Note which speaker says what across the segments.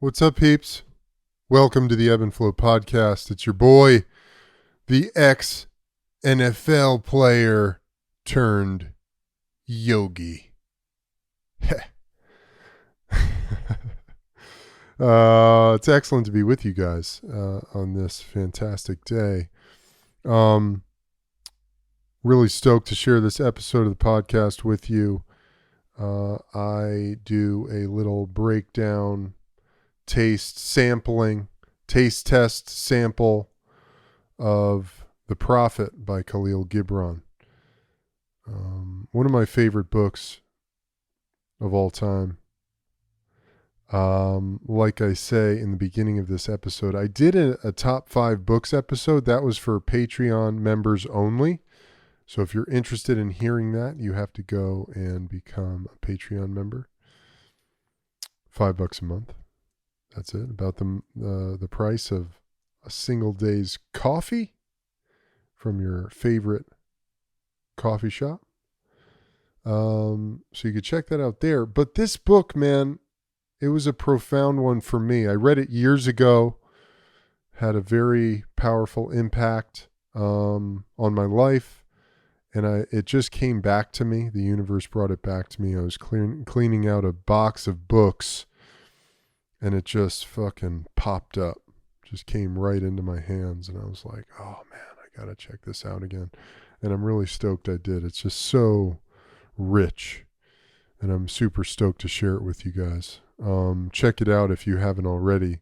Speaker 1: What's up, peeps? Welcome to the Ebb and Flow podcast. It's your boy, the ex-NFL player turned yogi. It's excellent to be with you guys on this fantastic day. Really stoked to share this episode of the podcast with you. I do a little breakdown, taste test sample of The Prophet by Kahlil Gibran. One of my favorite books of all time. Like I say in the beginning of this episode, I did a top 5 books episode. That was for Patreon members only. So if you're interested in hearing that, you have to go and become a Patreon member. $5 a month. That's it. About the price of a single day's coffee from your favorite coffee shop. So you could check that out there. But this book, man, it was a profound one for me. I read it years ago, had a very powerful impact on my life, and it just came back to me. The universe brought it back to me. I was cleaning out a box of books, and it just fucking popped up. Just came right into my hands, and I was like, oh man, I gotta check this out again. And I'm really stoked I did. It's just so rich, and I'm super stoked to share it with you guys. Check it out if you haven't already.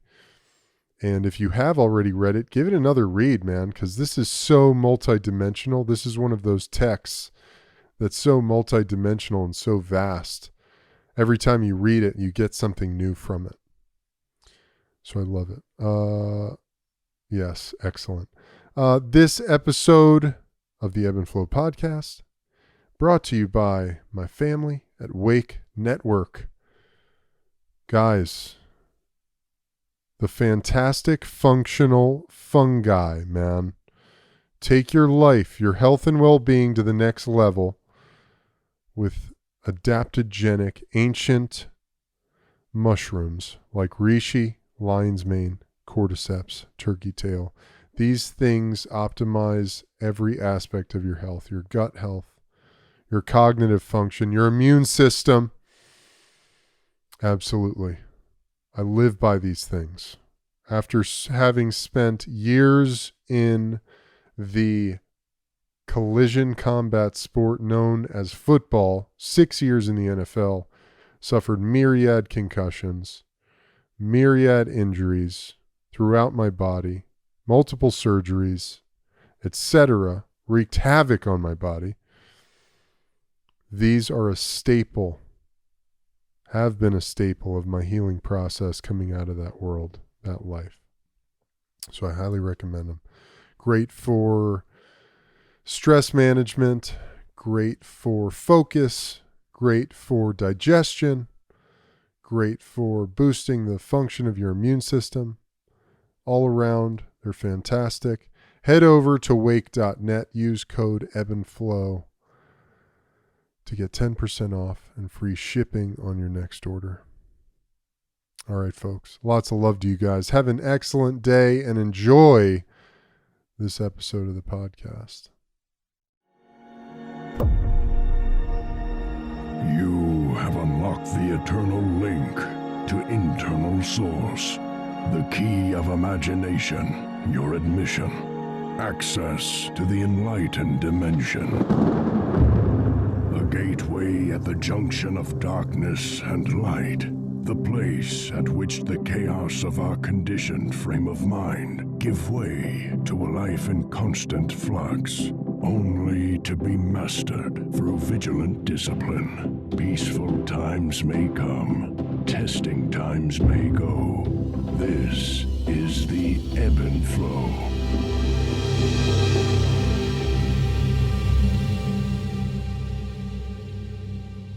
Speaker 1: And if you have already read it, give it another read, man, because this is so multidimensional. This is one of those texts that's so multidimensional and so vast. Every time you read it, you get something new from it. So I love it. Yes, excellent. This episode of the Ebb and Flow podcast brought to you by my family at Wake Network. Guys, the fantastic functional fungi, man. Take your life, your health and well-being to the next level with adaptogenic ancient mushrooms like reishi, lion's mane, cordyceps, turkey tail. These things optimize every aspect of your health, your gut health, your cognitive function, your immune system. Absolutely. I live by these things. After having spent years in the collision combat sport known as football, 6 years in the NFL, suffered myriad concussions, myriad injuries throughout my body, multiple surgeries, etc., wreaked havoc on my body. These are a staple, have been a staple of my healing process coming out of that world, that life. So I highly recommend them. Great for stress management, great for focus, great for digestion, great for boosting the function of your immune system. All around, they're fantastic. Head over to wake.net, use code EBBANDFLOW to get 10% off and free shipping on your next order. All right, folks. Lots of love to you guys. Have an excellent day and enjoy this episode of the podcast.
Speaker 2: You have unlocked the eternal link to internal source. The key of imagination, your admission. Access to the enlightened dimension. A gateway at the junction of darkness and light. The place at which the chaos of our conditioned frame of mind give way to a life in constant flux, only to be mastered through vigilant discipline. Peaceful times may come, testing times may go. This is the Ebb and Flow.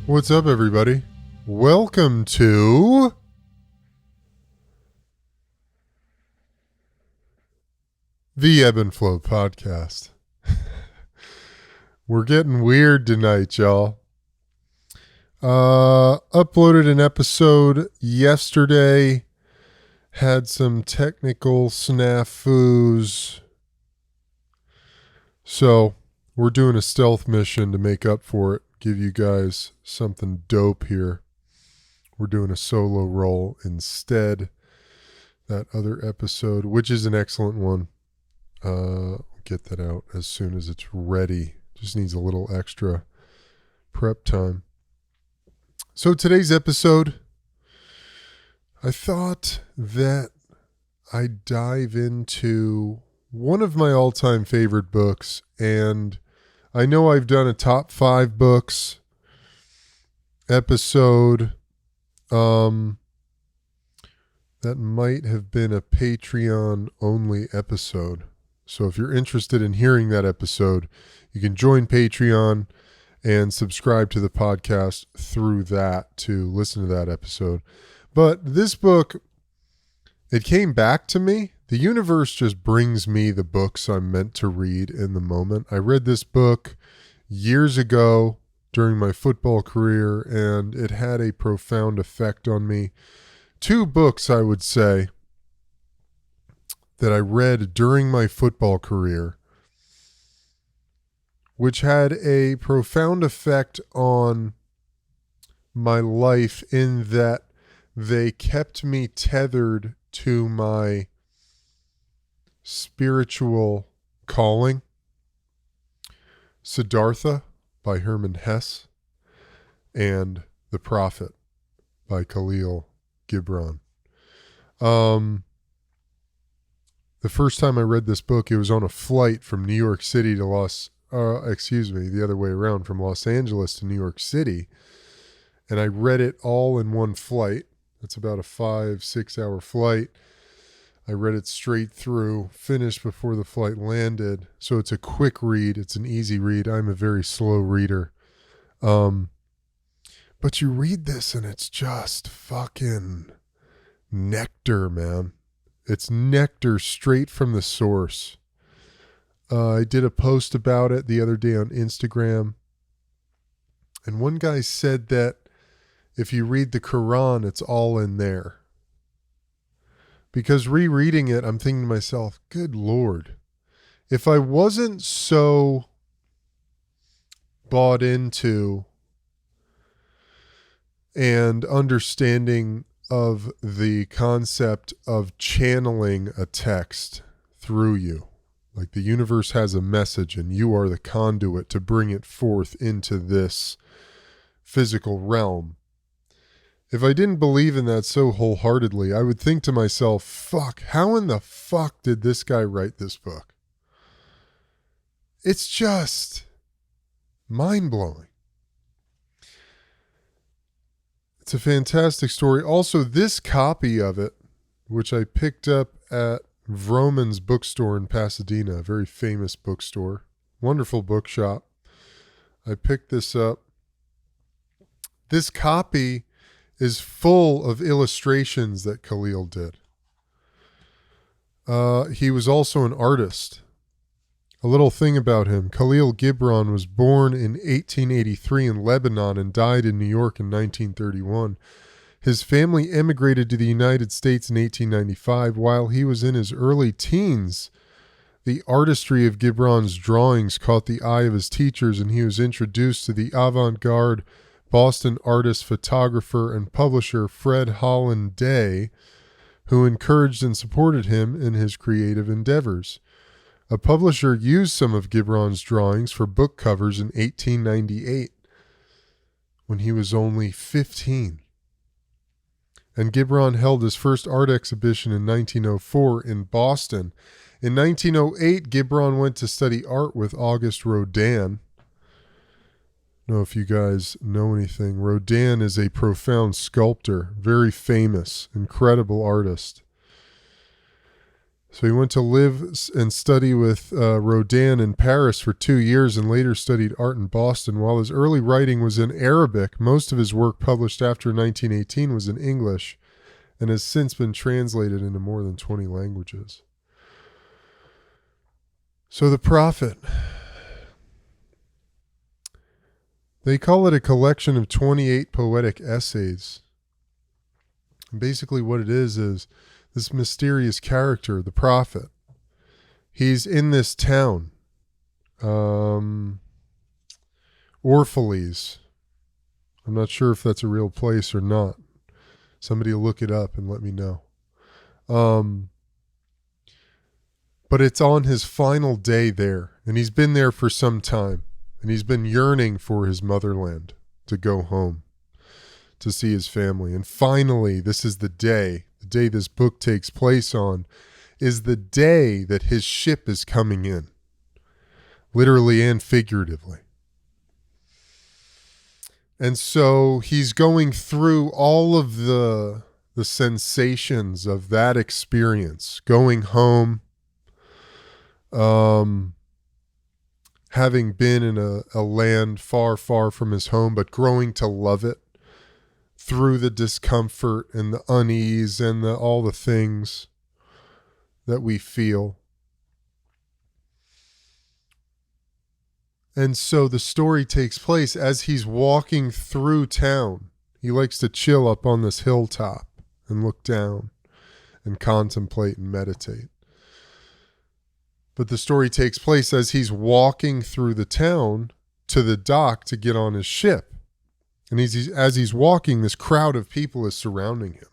Speaker 1: What's up, everybody? Welcome to the Ebb and Flow podcast. We're getting weird tonight, y'all. Uploaded an episode yesterday had some technical snafus. So we're doing a stealth mission to make up for it, give you guys something dope here. We're doing a solo roll instead. That other episode, which is an excellent one. Get that out as soon as it's ready. Just needs a little extra prep time. So today's episode, I thought that I'd dive into one of my all-time favorite books, and I know I've done a top 5 books episode. That might have been a Patreon only episode. So if you're interested in hearing that episode, you can join Patreon and subscribe to the podcast through that to listen to that episode. But this book, it came back to me. The universe just brings me the books I'm meant to read in the moment. I read this book years ago during my football career, and it had a profound effect on me. 2 books, I would say, that I read during my football career, which had a profound effect on my life in that they kept me tethered to my spiritual calling. Siddhartha by Hermann Hesse and The Prophet by Kahlil Gibran. The first time I read this book, it was on a flight from New York City to the other way around, from Los Angeles to New York City. And I read it all in one flight. It's about a 5-6 hour flight. I read it straight through, finished before the flight landed. So it's a quick read. It's an easy read. I'm a very slow reader. But you read this and it's just fucking nectar, man. It's nectar straight from the source. I did a post about it the other day on Instagram. And one guy said that if you read the Quran, it's all in there. Because rereading it, I'm thinking to myself, good Lord, if I wasn't so bought into and understanding of the concept of channeling a text through you, like the universe has a message and you are the conduit to bring it forth into this physical realm. If I didn't believe in that so wholeheartedly, I would think to myself, fuck, how in the fuck did this guy write this book? It's just mind-blowing. It's a fantastic story. Also, this copy of it, which I picked up at Vroman's bookstore in Pasadena, a very famous bookstore, wonderful bookshop. I picked this up. This copy is full of illustrations that Kahlil did. He was also an artist. A little thing about him. Kahlil Gibran was born in 1883 in Lebanon and died in New York in 1931. His family immigrated to the United States in 1895. While he was in his early teens, the artistry of Gibran's drawings caught the eye of his teachers, and he was introduced to the avant-garde Boston artist, photographer, and publisher Fred Holland Day, who encouraged and supported him in his creative endeavors. A publisher used some of Gibran's drawings for book covers in 1898, when he was only 15. And Gibran held his first art exhibition in 1904 in Boston. In 1908, Gibran went to study art with Auguste Rodin. I don't know if you guys know anything. Rodin is a profound sculptor, very famous, incredible artist. So he went to live and study with Rodin in Paris for 2 years and later studied art in Boston. While his early writing was in Arabic, most of his work published after 1918 was in English and has since been translated into more than 20 languages. So The Prophet. They call it a collection of 28 poetic essays. And basically what it is this mysterious character, the prophet. He's in this town, Orphalese. I'm not sure if that's a real place or not. Somebody will look it up and let me know. But it's on his final day there, and he's been there for some time, and he's been yearning for his motherland, to go home, to see his family. And finally, this is the day this book takes place on, is the day that his ship is coming in, literally and figuratively. And so he's going through all of the sensations of that experience, going home, having been in a land far, far from his home, but growing to love it through the discomfort and the unease and all the things that we feel. And so the story takes place as he's walking through town. He likes to chill up on this hilltop and look down and contemplate and meditate. But the story takes place as he's walking through the town to the dock to get on his ship. And as he's walking, this crowd of people is surrounding him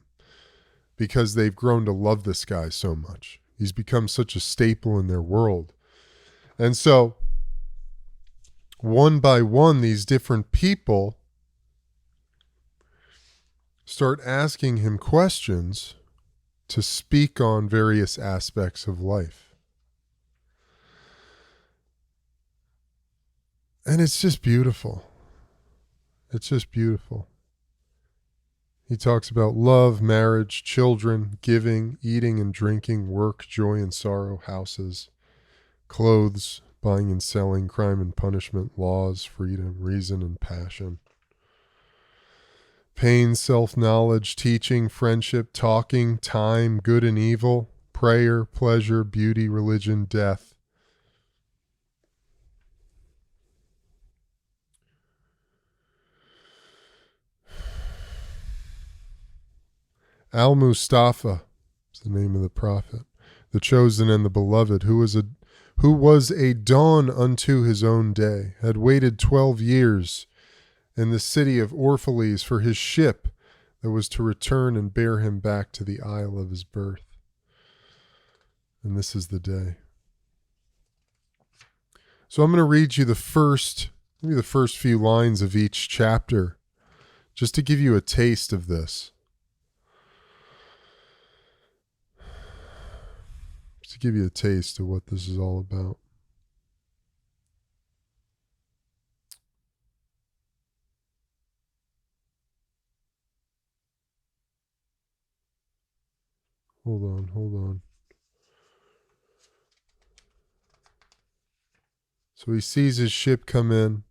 Speaker 1: because they've grown to love this guy so much. He's become such a staple in their world. And so, one by one, these different people start asking him questions to speak on various aspects of life. And it's just beautiful. It's just beautiful. He talks about love, marriage, children, giving, eating and drinking, work, joy and sorrow, houses, clothes, buying and selling, crime and punishment, laws, freedom, reason and passion, pain, self-knowledge, teaching, friendship, talking, time, good and evil, prayer, pleasure, beauty, religion, death. Al-Mustafa is the name of the prophet, the chosen and the beloved, who was a dawn unto his own day, had waited 12 years in the city of Orphalese for his ship that was to return and bear him back to the isle of his birth. And this is the day. So I'm going to read you the first few lines of each chapter, just to give you a taste of this. To give you a taste of what this is all about. Hold on. So he sees his ship come in.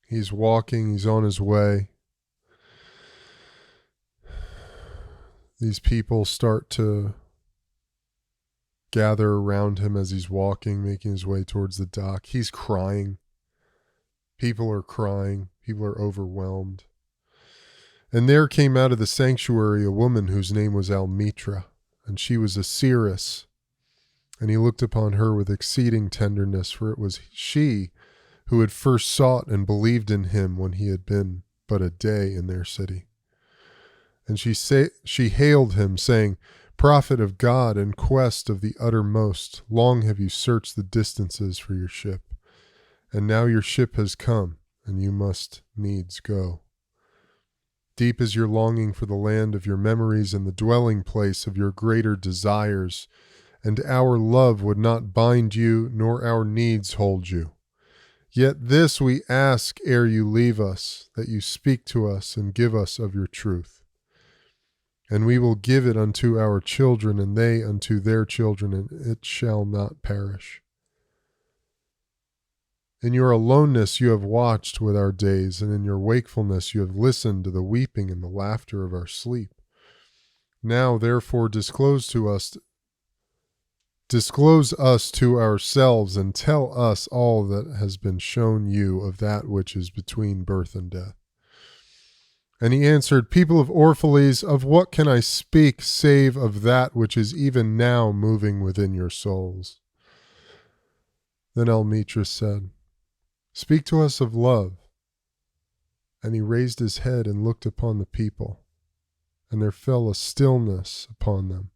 Speaker 1: He's walking, he's on his way. These people start to gather around him as he's walking, making his way towards the dock. He's crying. People are crying. People are overwhelmed. And there came out of the sanctuary a woman whose name was Almitra, and she was a seeress. And he looked upon her with exceeding tenderness, for it was she who had first sought and believed in him when he had been but a day in their city. And she hailed him, saying, Prophet of God and quest of the uttermost, long have you searched the distances for your ship, and now your ship has come, and you must needs go. Deep is your longing for the land of your memories and the dwelling place of your greater desires, and our love would not bind you, nor our needs hold you. Yet this we ask ere you leave us, that you speak to us and give us of your truth. And we will give it unto our children, and they unto their children, and it shall not perish. In your aloneness you have watched with our days, and in your wakefulness you have listened to the weeping and the laughter of our sleep. Now therefore disclose us to ourselves, and tell us all that has been shown you of that which is between birth and death. And he answered, People of Orphalese, of what can I speak save of that which is even now moving within your souls? Then Almitras said, Speak to us of love. And he raised his head and looked upon the people, and there fell a stillness upon them.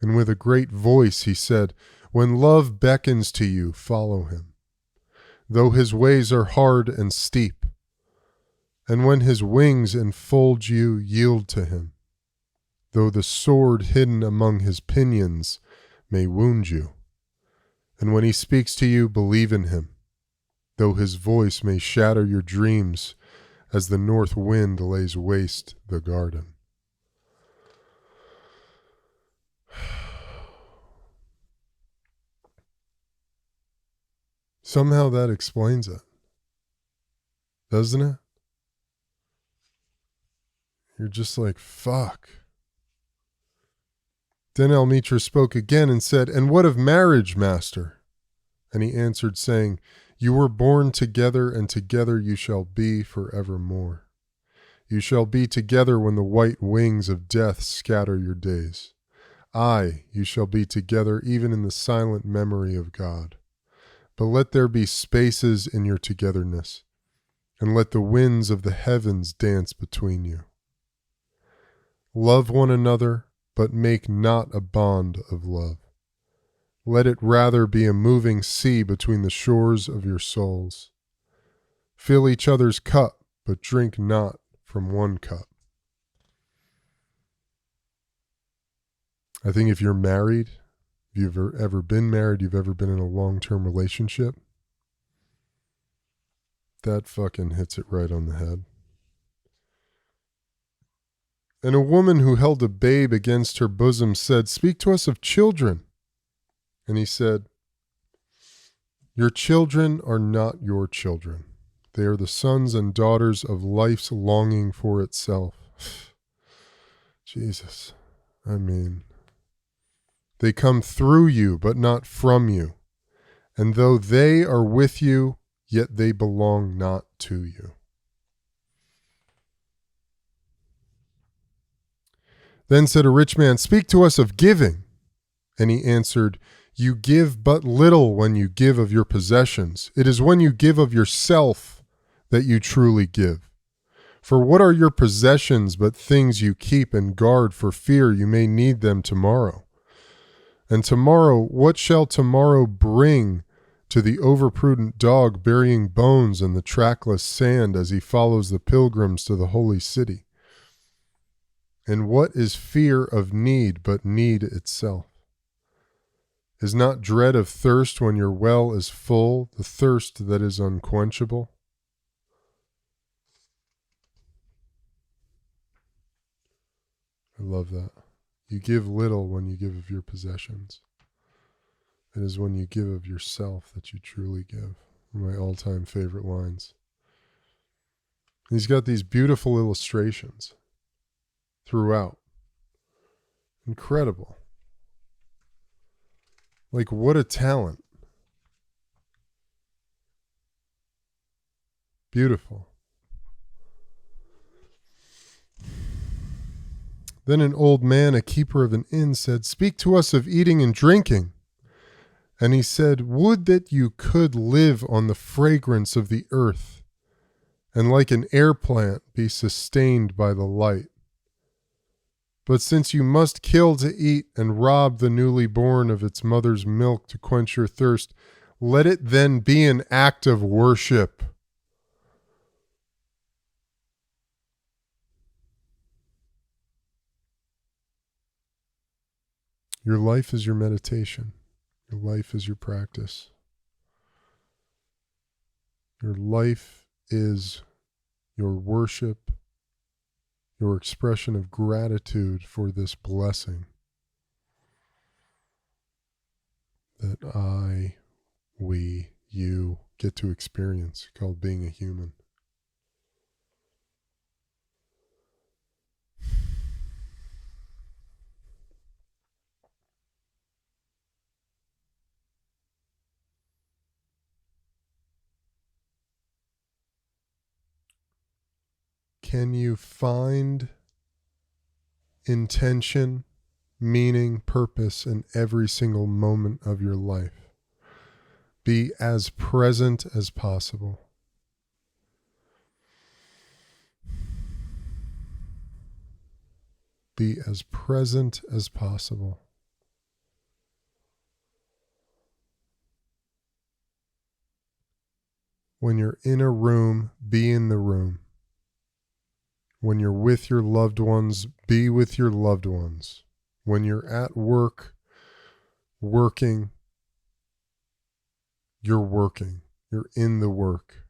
Speaker 1: And with a great voice he said, When love beckons to you, follow him, though his ways are hard and steep. And when his wings enfold you, yield to him, though the sword hidden among his pinions may wound you. And when he speaks to you, believe in him, though his voice may shatter your dreams as the north wind lays waste the garden. Somehow that explains it, doesn't it? You're just like, fuck. Then Almitra spoke again and said, And what of marriage, master? And he answered, saying, You were born together, and together you shall be forevermore. You shall be together when the white wings of death scatter your days. Aye, you shall be together even in the silent memory of God. But let there be spaces in your togetherness, and let the winds of the heavens dance between you. Love one another, but make not a bond of love. Let it rather be a moving sea between the shores of your souls. Fill each other's cup, but drink not from one cup. I think if you're married, if you've ever been married, you've ever been in a long-term relationship, that fucking hits it right on the head. And a woman who held a babe against her bosom said, Speak to us of children. And he said, Your children are not your children. They are the sons and daughters of life's longing for itself. Jesus. I mean, they come through you, but not from you. And though they are with you, yet they belong not to you. Then said a rich man, Speak to us of giving. And he answered, You give but little when you give of your possessions. It is when you give of yourself that you truly give. For what are your possessions but things you keep and guard for fear you may need them tomorrow? And tomorrow, what shall tomorrow bring to the overprudent dog burying bones in the trackless sand as he follows the pilgrims to the holy city? And what is fear of need but need itself? Is not dread of thirst when your well is full, the thirst that is unquenchable? I love that. You give little when you give of your possessions. It is when you give of yourself that you truly give. My all-time favorite lines. He's got these beautiful illustrations throughout. Incredible. Like, what a talent. Beautiful. Then an old man, a keeper of an inn, said, Speak to us of eating and drinking. And he said, Would that you could live on the fragrance of the earth, and like an air plant be sustained by the light. But since you must kill to eat and rob the newly born of its mother's milk to quench your thirst, let it then be an act of worship. Your life is your meditation. Your life is your practice. Your life is your worship, your expression of gratitude for this blessing that I, we, you get to experience, called being a human. can you find intention, meaning, purpose in every single moment of your life? Be as present as possible. Be as present as possible. When you're in a room, be in the room. When you're with your loved ones, be with your loved ones. When you're at work, working, you're working. You're in the work.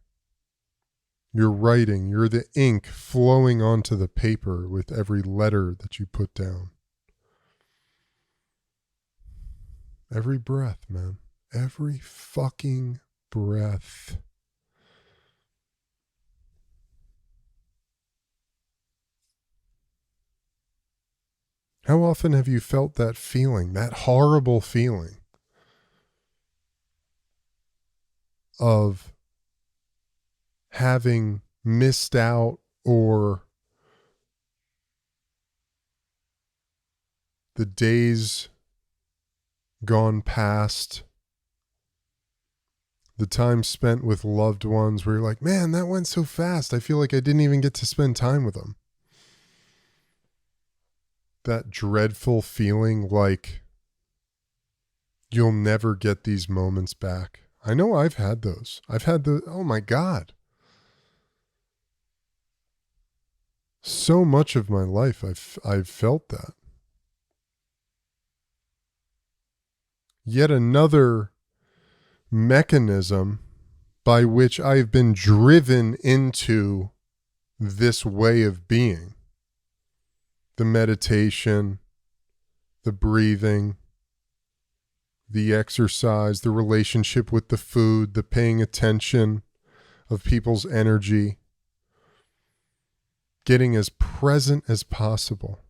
Speaker 1: You're writing. You're the ink flowing onto the paper with every letter that you put down. Every breath, man. Every fucking breath. How often have you felt that feeling, that horrible feeling of having missed out or the days gone past, the time spent with loved ones where you're like, man, that went so fast. I feel like I didn't even get to spend time with them. That dreadful feeling like you'll never get these moments back. I know I've had those. Oh my God. So much of my life I've felt that. Yet another mechanism by which I've been driven into this way of being. The meditation, the breathing, the exercise, the relationship with the food, the paying attention of people's energy, getting as present as possible.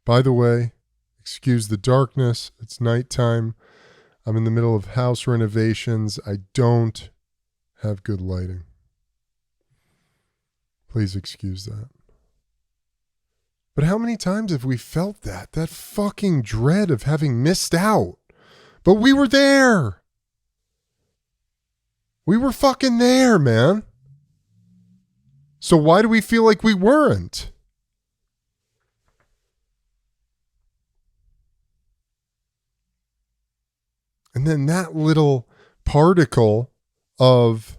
Speaker 1: By the way, excuse the darkness, it's nighttime. I'm in the middle of house renovations. I don't have good lighting. Please excuse that. But how many times have we felt that fucking dread of having missed out? But we were there. We were fucking there, man. So why do we feel like we weren't? And then that little particle of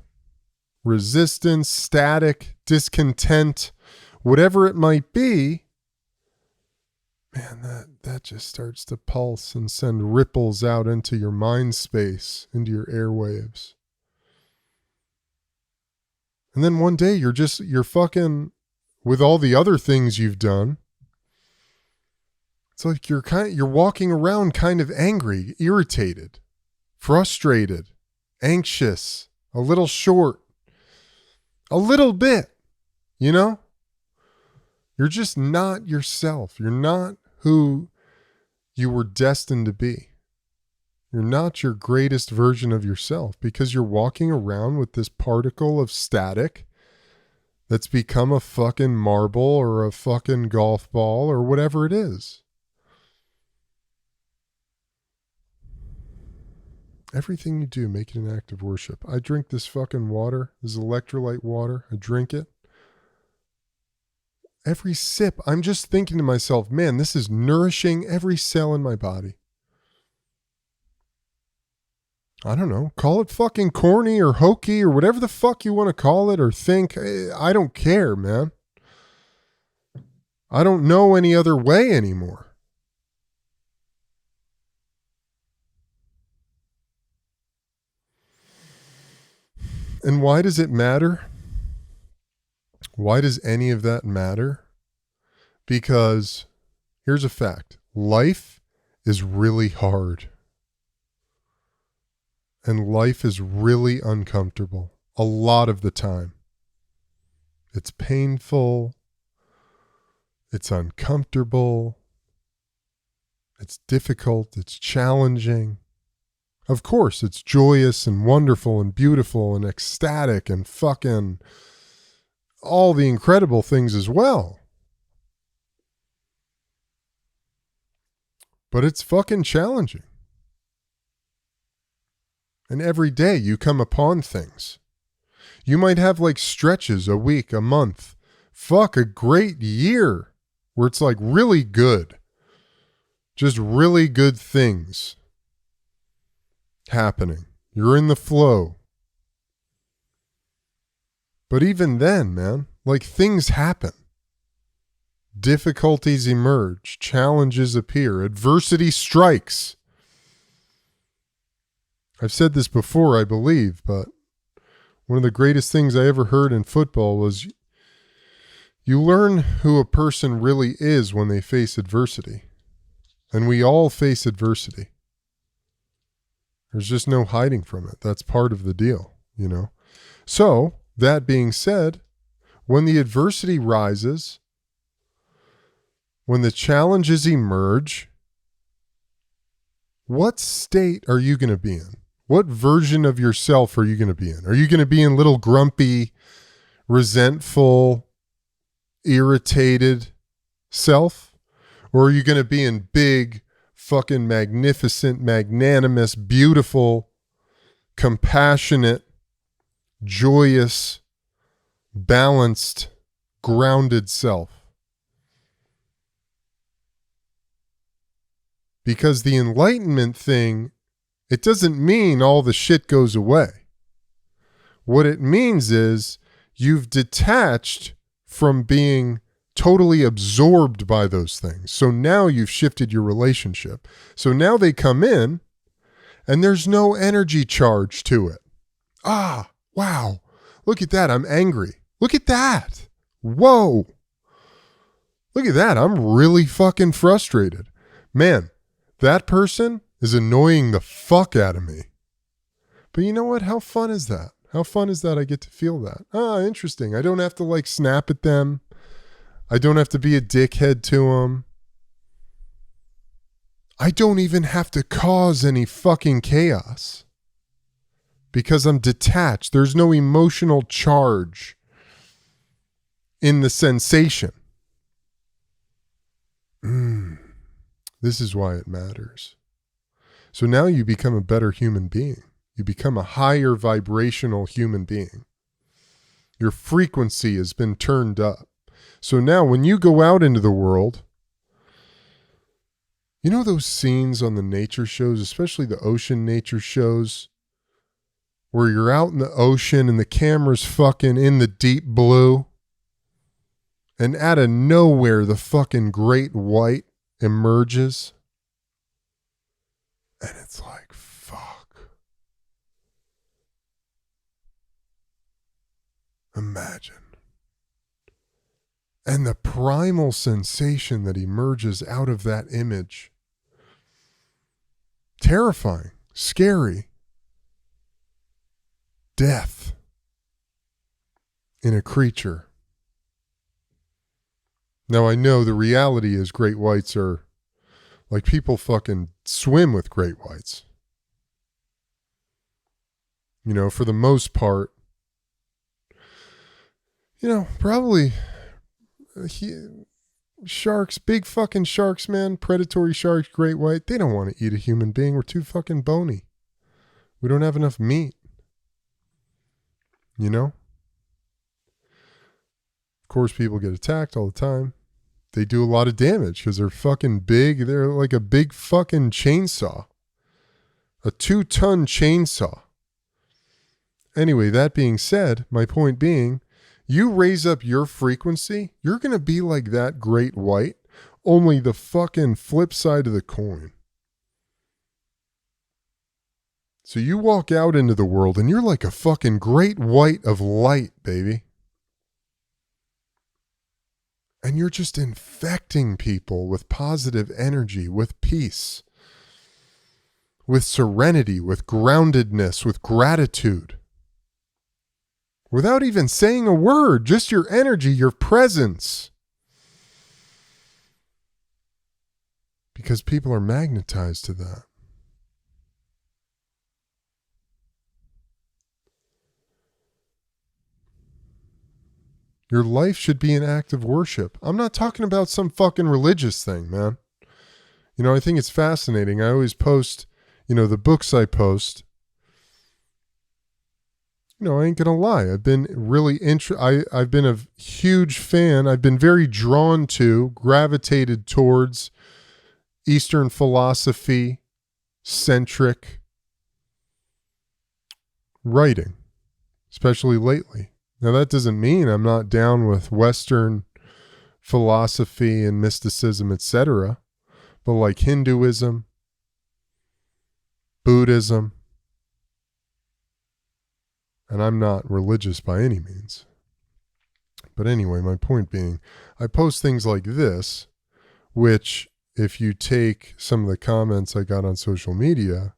Speaker 1: resistance, static, discontent, whatever it might be, man, that just starts to pulse and send ripples out into your mind space, into your airwaves. And then one day you're fucking with all the other things you've done. It's like you're walking around kind of angry, irritated, frustrated, anxious, a little short, a little bit, you know? You're just not yourself. You're not who you were destined to be. You're not your greatest version of yourself because you're walking around with this particle of static that's become a fucking marble or a fucking golf ball or whatever it is. Everything you do, make it an act of worship. I drink this fucking water, this electrolyte water. I drink it. Every sip, I'm just thinking to myself, man, this is nourishing every cell in my body. I don't know. Call it fucking corny or hokey or whatever the fuck you want to call it or think. I don't care, man. I don't know any other way anymore. And why does it matter? Why does any of that matter? Because here's a fact. Life is really hard. And life is really uncomfortable a lot of the time. It's painful. It's uncomfortable. It's difficult. It's challenging. Of course, it's joyous and wonderful and beautiful and ecstatic and fucking all the incredible things as well. But it's fucking challenging. And every day you come upon things. You might have like stretches, a week, a month, a great year where it's like really good. Just really good things happening. You're in the flow. But even then, man, like things happen. Difficulties emerge, challenges appear, adversity strikes. I've said this before, I believe, but one of the greatest things I ever heard in football was you learn who a person really is when they face adversity. And we all face adversity. There's just no hiding from it. That's part of the deal, you know. So, that being said, when the adversity rises, when the challenges emerge, what state are you going to be in? What version of yourself are you going to be in? Are you going to be in little grumpy, resentful, irritated self? Or are you going to be in big, fucking magnificent, magnanimous, beautiful, compassionate, joyous, balanced, grounded self? Because the enlightenment thing, it doesn't mean all the shit goes away. What it means is you've detached from being totally absorbed by those things. So now you've shifted your relationship. So now they come in and there's no energy charge to it. Ah, wow. Look at that. I'm angry. Look at that. Whoa. Look at that. I'm really fucking frustrated. Man, that person is annoying the fuck out of me. But you know what? How fun is that? How fun is that I get to feel that? Ah, interesting. I don't have to like snap at them. I don't have to be a dickhead to them. I don't even have to cause any fucking chaos. Because I'm detached. There's no emotional charge in the sensation. This is why it matters. So now you become a better human being. You become a higher vibrational human being. Your frequency has been turned up. So now when you go out into the world, you know those scenes on the nature shows, especially the ocean nature shows, where you're out in the ocean and the camera's fucking in the deep blue, and out of nowhere the fucking great white emerges, and it's like, fuck. Imagine. And the primal sensation that emerges out of that image. Terrifying, scary. Death in a creature. Now I know the reality is great whites are like people fucking swim with great whites. You know, for the most part, you know, probably sharks, big fucking sharks, man, predatory sharks, great white, they don't want to eat a human being. We're too fucking bony. We don't have enough meat. You know? Of course, people get attacked all the time. They do a lot of damage because they're fucking big. They're like a big fucking chainsaw. A 2-ton chainsaw. Anyway, that being said, my point being, you raise up your frequency, you're going to be like that great white, only the fucking flip side of the coin. So you walk out into the world and you're like a fucking great white of light, baby. And you're just infecting people with positive energy, with peace, with serenity, with groundedness, with gratitude. Without even saying a word, just your energy, your presence. Because people are magnetized to that. Your life should be an act of worship. I'm not talking about some fucking religious thing, man. You know, I think it's fascinating. I always post, the books I post. I ain't gonna lie. I've been really I've been a huge fan. I've been very drawn to, gravitated towards Eastern philosophy centric writing, especially lately. Now that doesn't mean I'm not down with Western philosophy and mysticism, etc. But like Hinduism, Buddhism, and I'm not religious by any means. But anyway, my point being, I post things like this, which if you take some of the comments I got on social media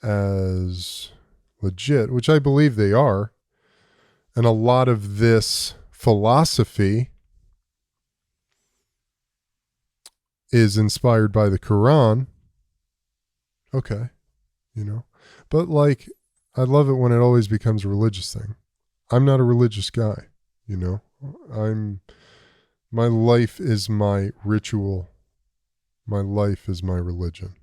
Speaker 1: as legit, which I believe they are, and a lot of this philosophy is inspired by the Quran. Okay, But like, I love it when it always becomes a religious thing. I'm not a religious guy, my life is my ritual. My life is my religion.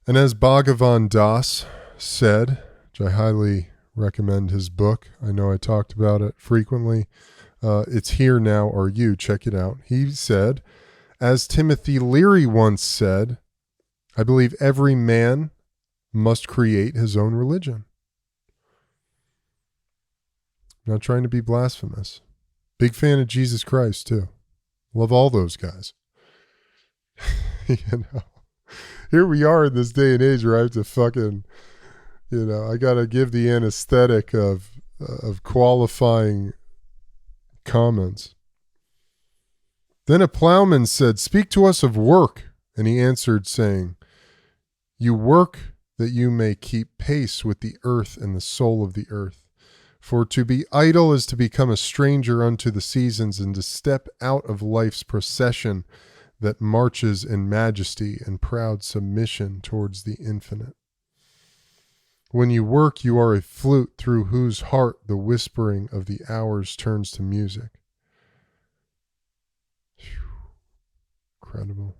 Speaker 1: And as Bhagavan Das said, which I highly recommend his book. I know I talked about it frequently. It's Here Now Are You. Check it out. He said, as Timothy Leary once said, I believe every man must create his own religion. I'm not trying to be blasphemous. Big fan of Jesus Christ, too. Love all those guys. Here we are in this day and age where I have to fucking, I got to give the anesthetic of qualifying comments. Then a plowman said, speak to us of work. And he answered, saying, you work that you may keep pace with the earth and the soul of the earth. For to be idle is to become a stranger unto the seasons, and to step out of life's procession that marches in majesty and proud submission towards the infinite. When you work, you are a flute through whose heart the whispering of the hours turns to music. Whew. Incredible.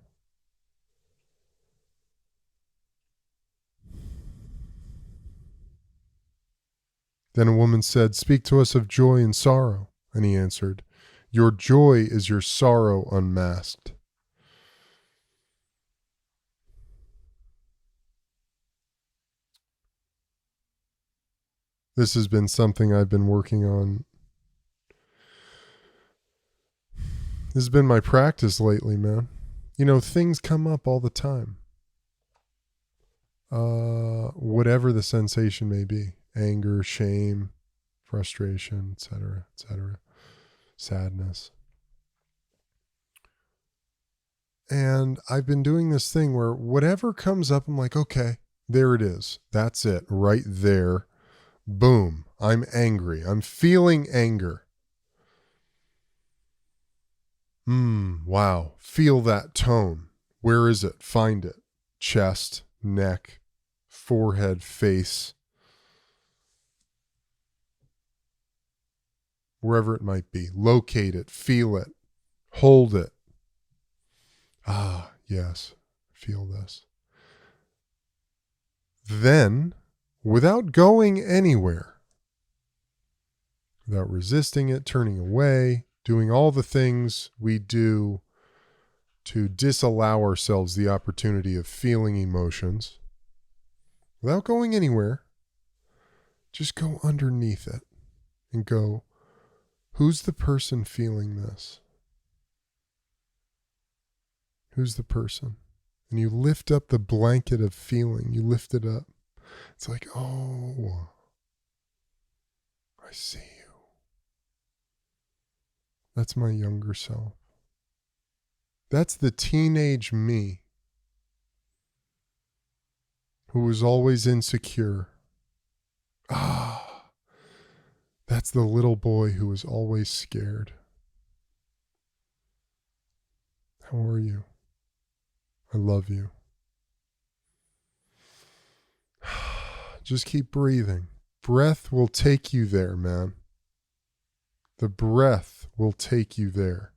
Speaker 1: Then a woman said, speak to us of joy and sorrow. And he answered, your joy is your sorrow unmasked. This has been something I've been working on. This has been my practice lately, man. Things come up all the time. Whatever the sensation may be. Anger, shame, frustration, etc., sadness. And I've been doing this thing where whatever comes up, I'm like, okay, there it is. That's it, right there. Boom, I'm angry. I'm feeling anger. Wow, feel that tone. Where is it? Find it. Chest, neck, forehead, face. Wherever it might be. Locate it, feel it, hold it. Ah, yes, feel this. Then, without going anywhere, without resisting it, turning away, doing all the things we do to disallow ourselves the opportunity of feeling emotions, without going anywhere, just go underneath it and go, who's the person feeling this? Who's the person? And you lift up the blanket of feeling. You lift it up. It's like, oh, I see you. That's my younger self. That's the teenage me who was always insecure. That's the little boy who was always scared. How are you? I love you. Just keep breathing. Breath will take you there, man. The breath will take you there.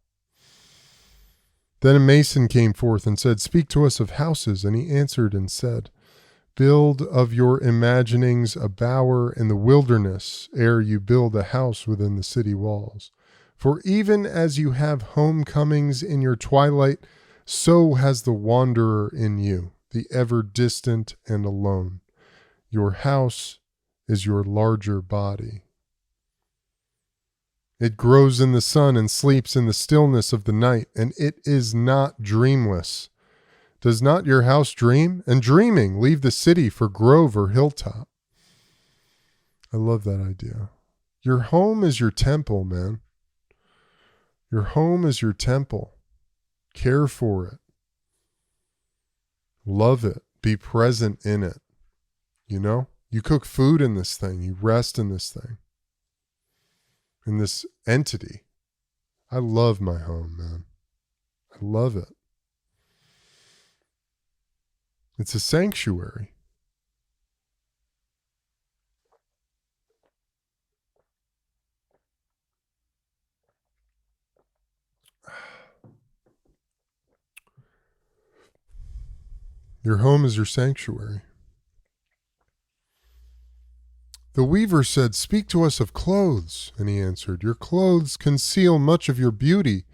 Speaker 1: Then a mason came forth and said, Speak to us of houses. And he answered and said, Build of your imaginings a bower in the wilderness, ere you build a house within the city walls. For even as you have homecomings in your twilight, so has the wanderer in you, the ever distant and alone. Your house is your larger body. It grows in the sun and sleeps in the stillness of the night, and it is not dreamless. Does not your house dream? And dreaming, leave the city for grove or hilltop. I love that idea. Your home is your temple, man. Your home is your temple. Care for it. Love it. Be present in it. You know? You cook food in this thing. You rest in this thing. In this entity. I love my home, man. I love it. It's a sanctuary. Your home is your sanctuary. The weaver said, Speak to us of clothes. And he answered, Your clothes conceal much of your beauty,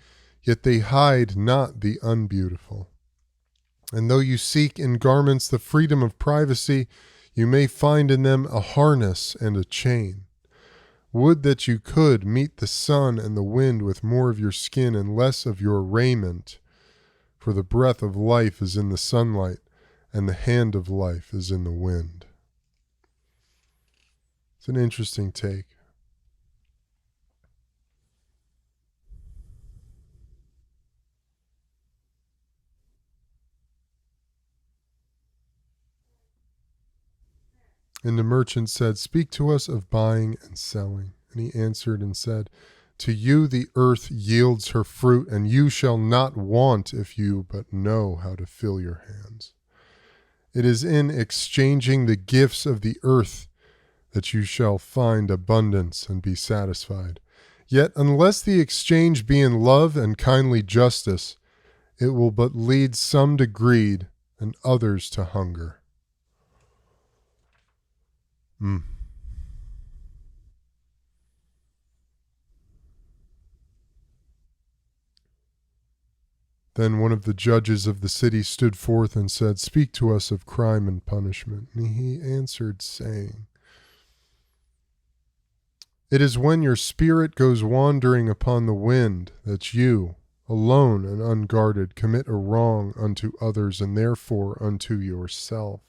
Speaker 1: yet they hide not the unbeautiful. And though you seek in garments the freedom of privacy, you may find in them a harness and a chain. Would that you could meet the sun and the wind with more of your skin and less of your raiment, for the breath of life is in the sunlight, and the hand of life is in the wind. It's an interesting take. And the merchant said, Speak to us of buying and selling. And he answered and said, To you the earth yields her fruit, and you shall not want if you but know how to fill your hands. It is in exchanging the gifts of the earth that you shall find abundance and be satisfied. Yet unless the exchange be in love and kindly justice, it will but lead some to greed and others to hunger. Then one of the judges of the city stood forth and said, Speak to us of crime and punishment. And he answered, saying, It is when your spirit goes wandering upon the wind that you, alone and unguarded, commit a wrong unto others and therefore unto yourself.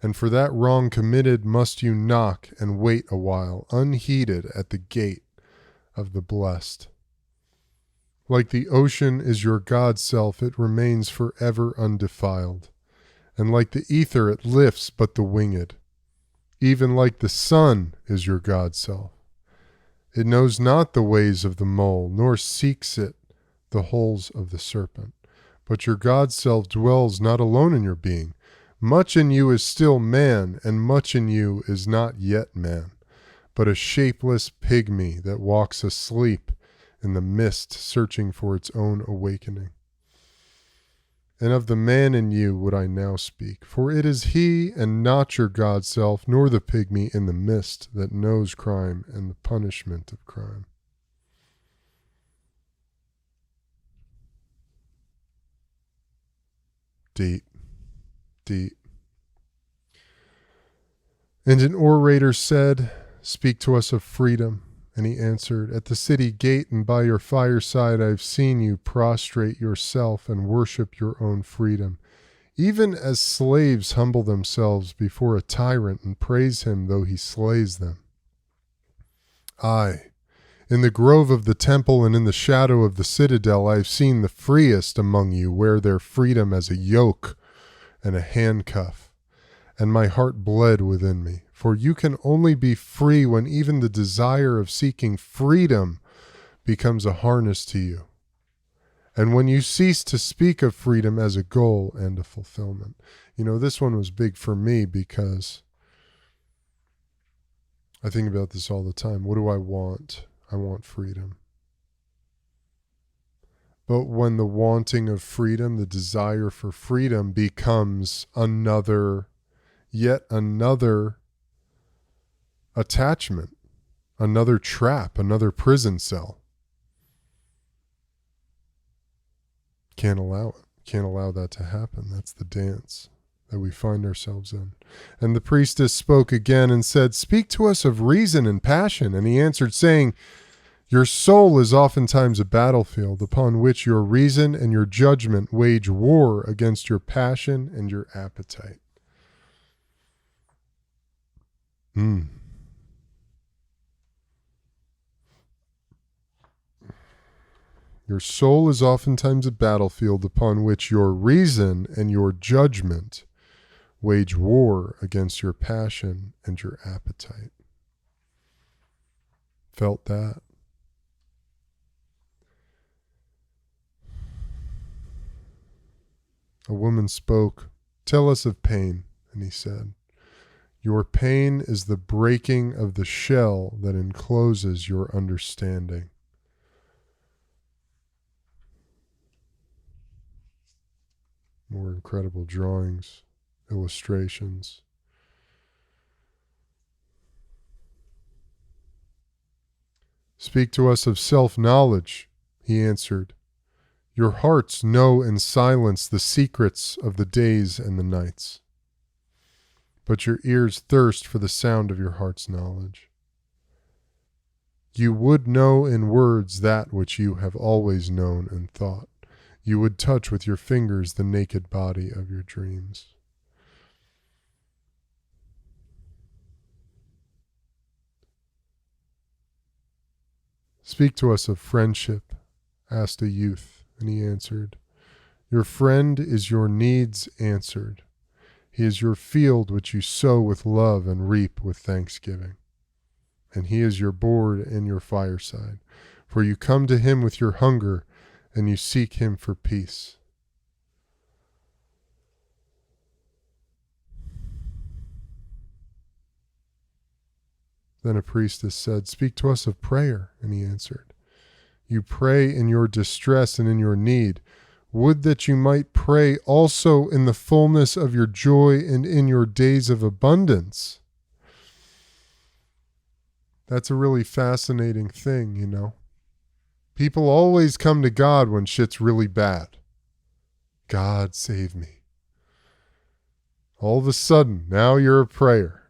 Speaker 1: And for that wrong committed must you knock and wait a while, unheeded at the gate of the blessed. Like the ocean is your God's self, it remains forever undefiled. And like the ether it lifts but the winged. Even like the sun is your God's self. It knows not the ways of the mole, nor seeks it the holes of the serpent. But your God's self dwells not alone in your being. Much in you is still man, and much in you is not yet man, but a shapeless pygmy that walks asleep in the mist, searching for its own awakening. And of the man in you would I now speak, for it is he and not your God's self, nor the pygmy in the mist that knows crime and the punishment of crime. Deep, deep. And an orator said, Speak to us of freedom. And he answered, At the city gate and by your fireside I have seen you prostrate yourself and worship your own freedom, even as slaves humble themselves before a tyrant and praise him though he slays them. Aye, in the grove of the temple and in the shadow of the citadel I have seen the freest among you wear their freedom as a yoke and a handcuff. And my heart bled within me. For you can only be free when even the desire of seeking freedom becomes a harness to you. And when you cease to speak of freedom as a goal and a fulfillment. You know, this one was big for me because I think about this all the time. What do I want? I want freedom. But when the wanting of freedom, the desire for freedom becomes yet another attachment, another trap, another prison cell, can't allow it. Can't allow that to happen. That's the dance that we find ourselves in. And the priestess spoke again and said, "Speak to us of reason and passion." And he answered, saying, "Your soul is oftentimes a battlefield upon which your reason and your judgment wage war against your passion and your appetite." Your soul is oftentimes a battlefield upon which your reason and your judgment wage war against your passion and your appetite. Felt that? A woman spoke, "Tell us of pain." And he said, "Your pain is the breaking of the shell that encloses your understanding." More incredible drawings, illustrations. "Speak to us of self-knowledge," he answered. "Your hearts know in silence the secrets of the days and the nights. But your ears thirst for the sound of your heart's knowledge. You would know in words that which you have always known and thought. You would touch with your fingers the naked body of your dreams." "Speak to us of friendship," asked a youth, and he answered, "Your friend is your needs answered. He is your field which you sow with love and reap with thanksgiving. And he is your board and your fireside, for you come to him with your hunger, and you seek him for peace." Then a priestess said, "Speak to us of prayer." And he answered, "You pray in your distress and in your need. Would that you might pray also in the fullness of your joy and in your days of abundance." That's a really fascinating thing, you know. People always come to God when shit's really bad. God save me. All of a sudden, now you're a prayer.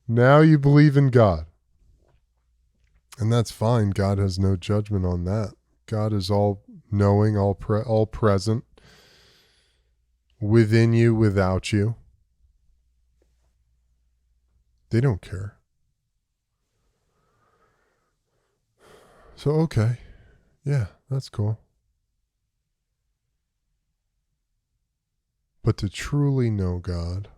Speaker 1: Now you believe in God. And that's fine. God has no judgment on that. God is all knowing, all present, within you, without you. They don't care. So, okay. Yeah, that's cool. But to truly know God,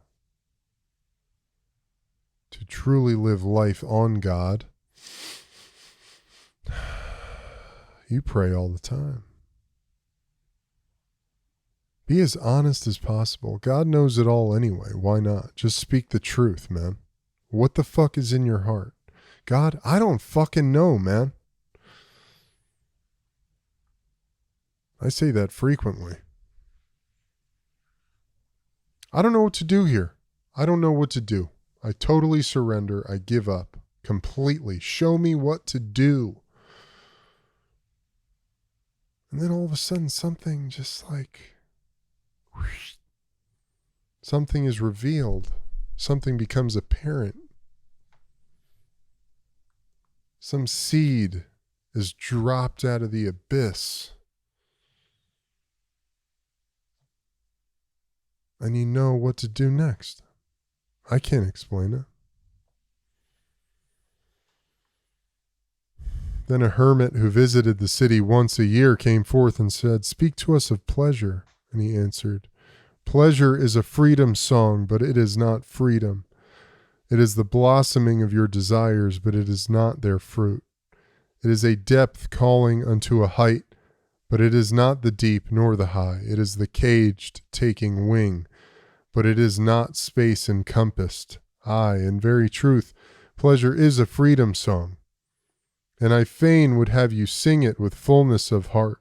Speaker 1: to truly live life on God, you pray all the time. Be as honest as possible. God knows it all anyway. Why not? Just speak the truth, man. What the fuck is in your heart? God, I don't fucking know, man. I say that frequently. I don't know what to do here. I don't know what to do. I totally surrender. I give up completely. Show me what to do. And then all of a sudden something just like, whoosh, something is revealed. Something becomes apparent. Some seed is dropped out of the abyss. And you know what to do next. I can't explain it. Then a hermit who visited the city once a year came forth and said, "Speak to us of pleasure." And he answered, "Pleasure is a freedom song, but it is not freedom. It is the blossoming of your desires, but it is not their fruit. It is a depth calling unto a height, but it is not the deep nor the high. It is the caged taking wing, but it is not space encompassed. Aye, in very truth, pleasure is a freedom song, and I fain would have you sing it with fullness of heart,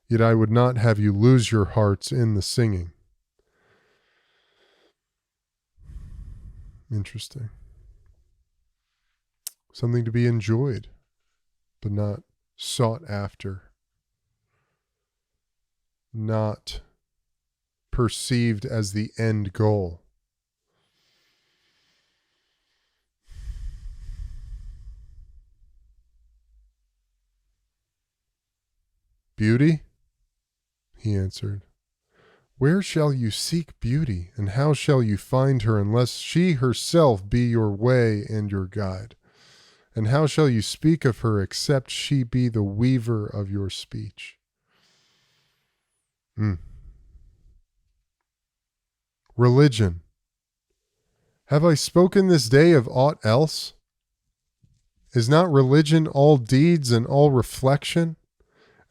Speaker 1: yet I would not have you lose your hearts in the singing. Interesting. Something to be enjoyed, but not sought after, not perceived as the end goal. Beauty? He answered. Where shall you seek beauty, and how shall you find her unless she herself be your way and your guide? And how shall you speak of her except she be the weaver of your speech? Religion. Have I spoken this day of aught else? Is not religion all deeds and all reflection,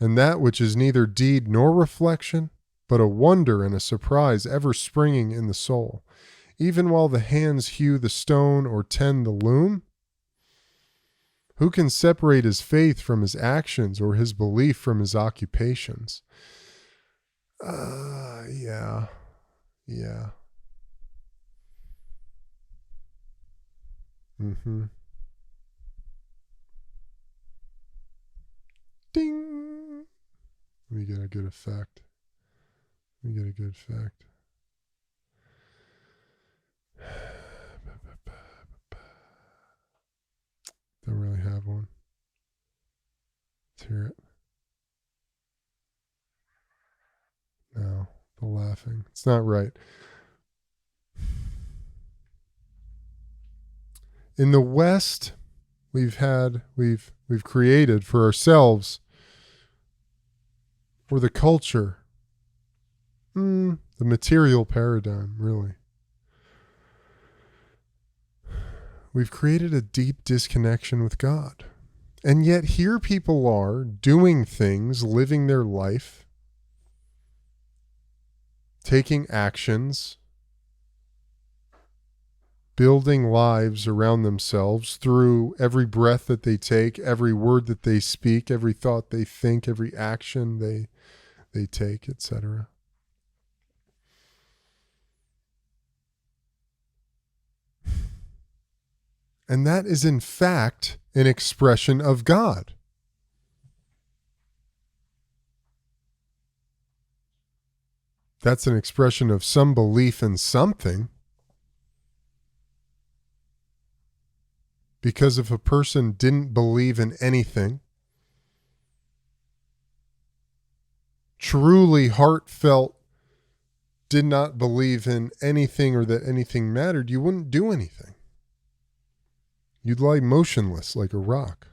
Speaker 1: and that which is neither deed nor reflection, but a wonder and a surprise ever springing in the soul, even while the hands hew the stone or tend the loom? Who can separate his faith from his actions or his belief from his occupations? Yeah. Ding. Let me get a good effect. Don't really have one. Let's hear it. No, the laughing. It's not right. In the West, we've created for ourselves, for the culture, the material paradigm, really. We've created a deep disconnection with God. And yet here people are doing things, living their life, taking actions, building lives around themselves through every breath that they take, every word that they speak, every thought they think, every action they take, etc. And that is in fact an expression of God. That's an expression of some belief in something. Because if a person didn't believe in anything, truly heartfelt, did not believe in anything or that anything mattered, you wouldn't do anything. You'd lie motionless like a rock.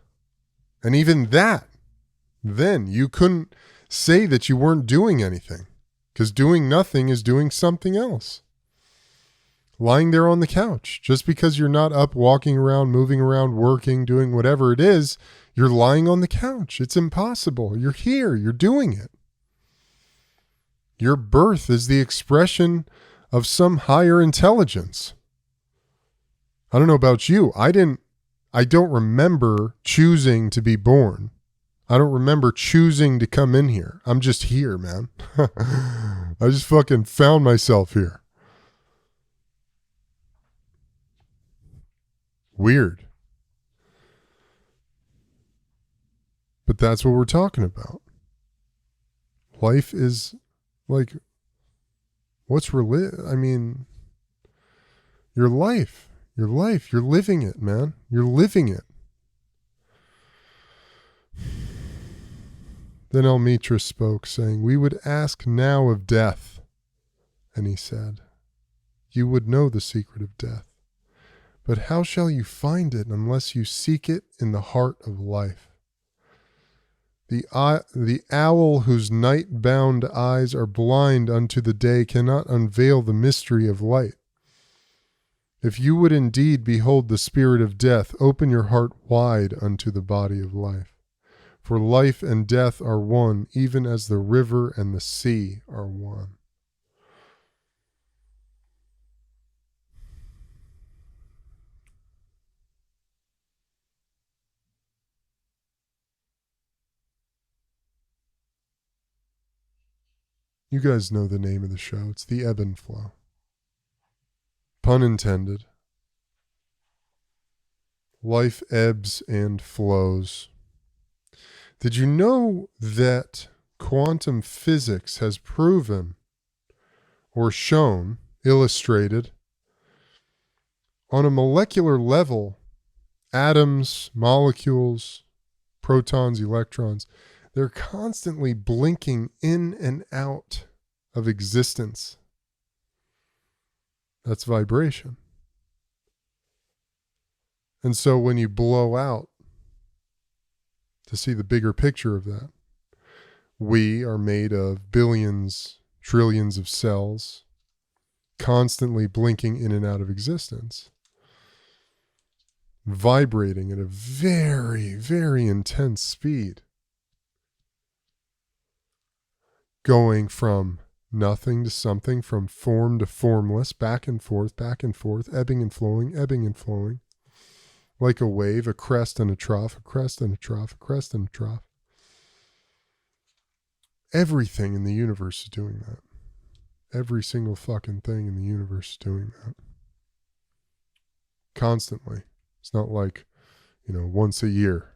Speaker 1: And even that, then you couldn't say that you weren't doing anything, because doing nothing is doing something else. Lying there on the couch, just because you're not up, walking around, moving around, working, doing whatever it is, you're lying on the couch. It's impossible. You're here. You're doing it. Your birth is the expression of some higher intelligence. I don't know about you. I don't remember choosing to be born. I don't remember choosing to come in here. I'm just here, man. I just fucking found myself here. Weird. But that's what we're talking about. Life is like, what's I mean, your life, you're living it, man. You're living it. Then Elmitra spoke, saying, "We would ask now of death." And he said, "You would know the secret of death. But how shall you find it unless you seek it in the heart of life? The owl whose night-bound eyes are blind unto the day cannot unveil the mystery of light. If you would indeed behold the spirit of death, open your heart wide unto the body of life. For life and death are one, even as the river and the sea are one." You guys know the name of the show. It's the ebb and flow. Pun intended. Life ebbs and flows. Did you know that quantum physics has proven or shown, illustrated, on a molecular level, atoms, molecules, protons, electrons, they're constantly blinking in and out of existence. That's vibration. And so when you blow out, to see the bigger picture of that, we are made of billions, trillions of cells constantly blinking in and out of existence, vibrating at a very, very intense speed, going from nothing to something, from form to formless, back and forth, ebbing and flowing, like a wave, a crest and a trough, a crest and a trough, a crest and a trough. Everything in the universe is doing that. Every single fucking thing in the universe is doing that. Constantly. It's not like, once a year.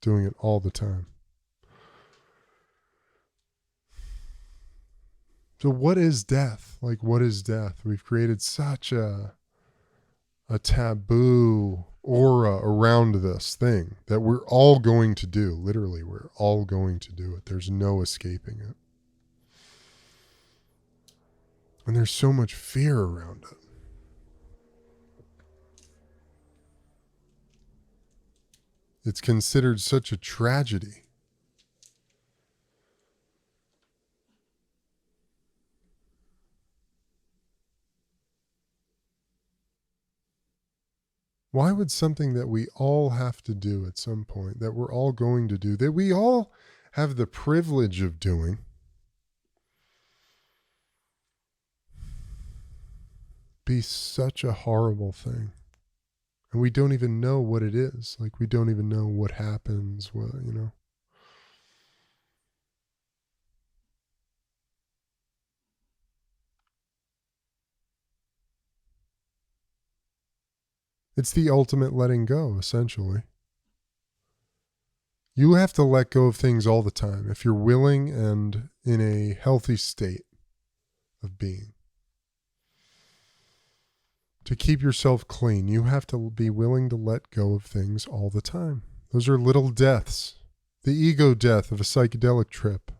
Speaker 1: Doing it all the time. So what is death? Like, what is death? We've created such a taboo aura around this thing that we're all going to do. Literally, we're all going to do it. There's no escaping it. And there's so much fear around it. It's considered such a tragedy. Why would something that we all have to do at some point, that we're all going to do, that we all have the privilege of doing, be such a horrible thing? And we don't even know what it is. Like, we don't even know what happens, It's the ultimate letting go, essentially. You have to let go of things all the time if you're willing and in a healthy state of being. To keep yourself clean, you have to be willing to let go of things all the time. Those are little deaths. The ego death of a psychedelic trip.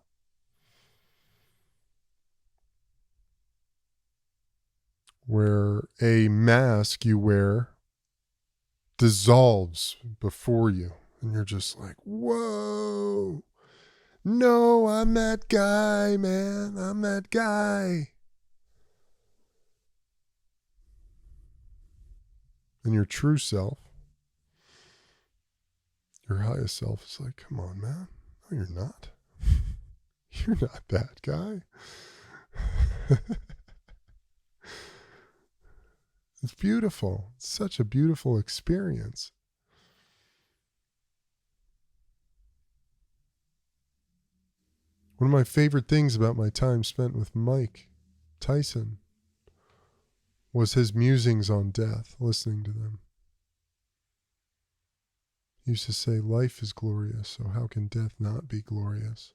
Speaker 1: Where a mask you wear dissolves before you. And you're just like, whoa. No, I'm that guy, man. I'm that guy. And your true self, your highest self, is like, come on, man. No, you're not. You're not that guy. It's beautiful. It's such a beautiful experience. One of my favorite things about my time spent with Mike Tyson was his musings on death, listening to them. He used to say, life is glorious, so how can death not be glorious?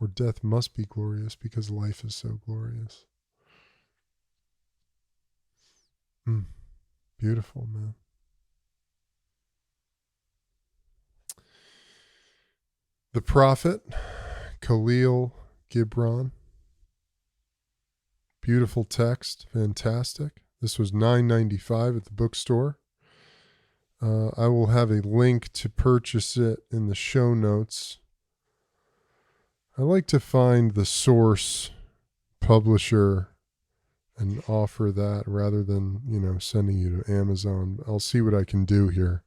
Speaker 1: Or death must be glorious because life is so glorious. Beautiful, man. The Prophet, Kahlil Gibran. Beautiful text, fantastic. This was $9.95 at the bookstore. I will have a link to purchase it in the show notes. I like to find the source publisher and offer that rather than, sending you to Amazon. I'll see what I can do here.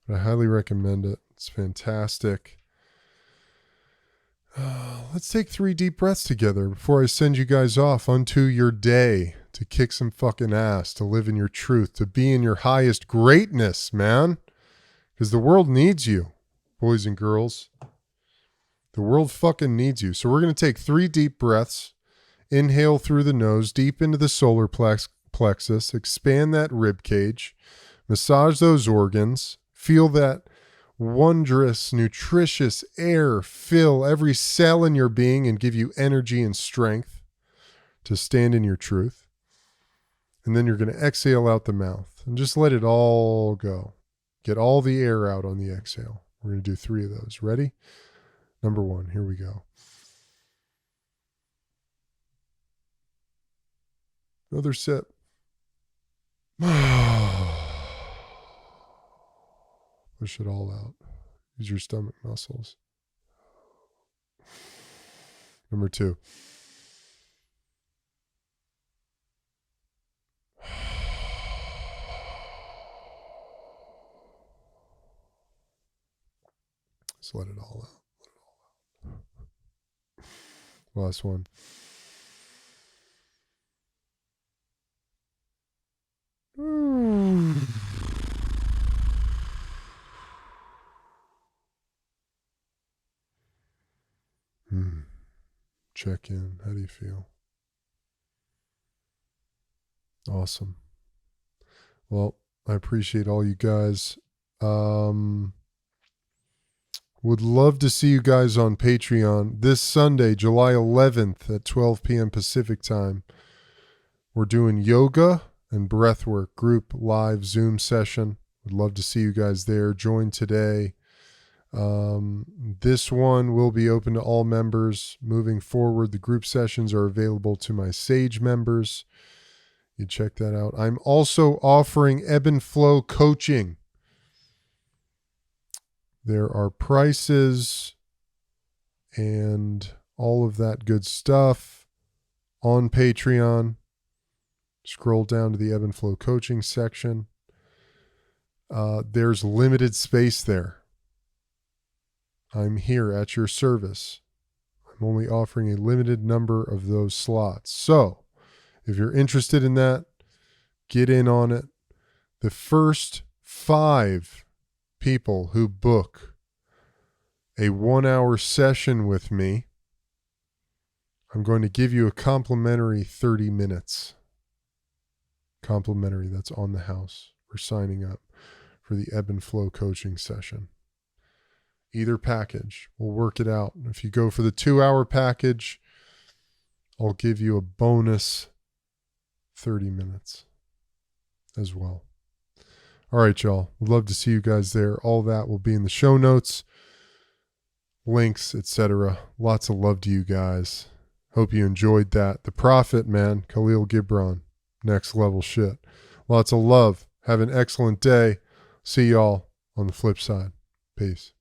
Speaker 1: But I highly recommend it. It's fantastic. Let's take 3 deep breaths together before I send you guys off unto your day to kick some fucking ass, to live in your truth, to be in your highest greatness, man. Because the world needs you, boys and girls. The world fucking needs you. So we're going to take 3 deep breaths. Inhale through the nose, deep into the solar plexus. Expand that rib cage. Massage those organs. Feel that wondrous, nutritious air fill every cell in your being and give you energy and strength to stand in your truth. And then you're going to exhale out the mouth and just let it all go. Get all the air out on the exhale. We're going to do 3 of those. Ready? Number 1, here we go. Another sip. Push it all out. Use your stomach muscles. Number 2. Just let it all out. Last one. Check in. How do you feel? Awesome. Well, I appreciate all you guys. Would love to see you guys on Patreon this Sunday, July 11th at 12 p.m. Pacific time. We're doing yoga and breathwork group live Zoom session. Would love to see you guys there. Join today. This one will be open to all members. Moving forward, the group sessions are available to my Sage members. You check that out. I'm also offering ebb and flow coaching. There are prices and all of that good stuff on Patreon. Scroll down to the ebb and flow coaching section. There's limited space there. I'm here at your service. I'm only offering a limited number of those slots. So if you're interested in that, get in on it. The first 5 people who book a 1-hour session with me, I'm going to give you a complimentary 30 minutes. Complimentary, that's on the house. We're signing up for the ebb and flow coaching session. Either package, we'll work it out. If you go for the 2-hour package, I'll give you a bonus 30 minutes as well. All right, y'all. We'd love to see you guys there. All that will be in the show notes, links, etc. Lots of love to you guys. Hope you enjoyed that. The Prophet, man, Kahlil Gibran. Next level shit. Lots of love. Have an excellent day. See y'all on the flip side. Peace.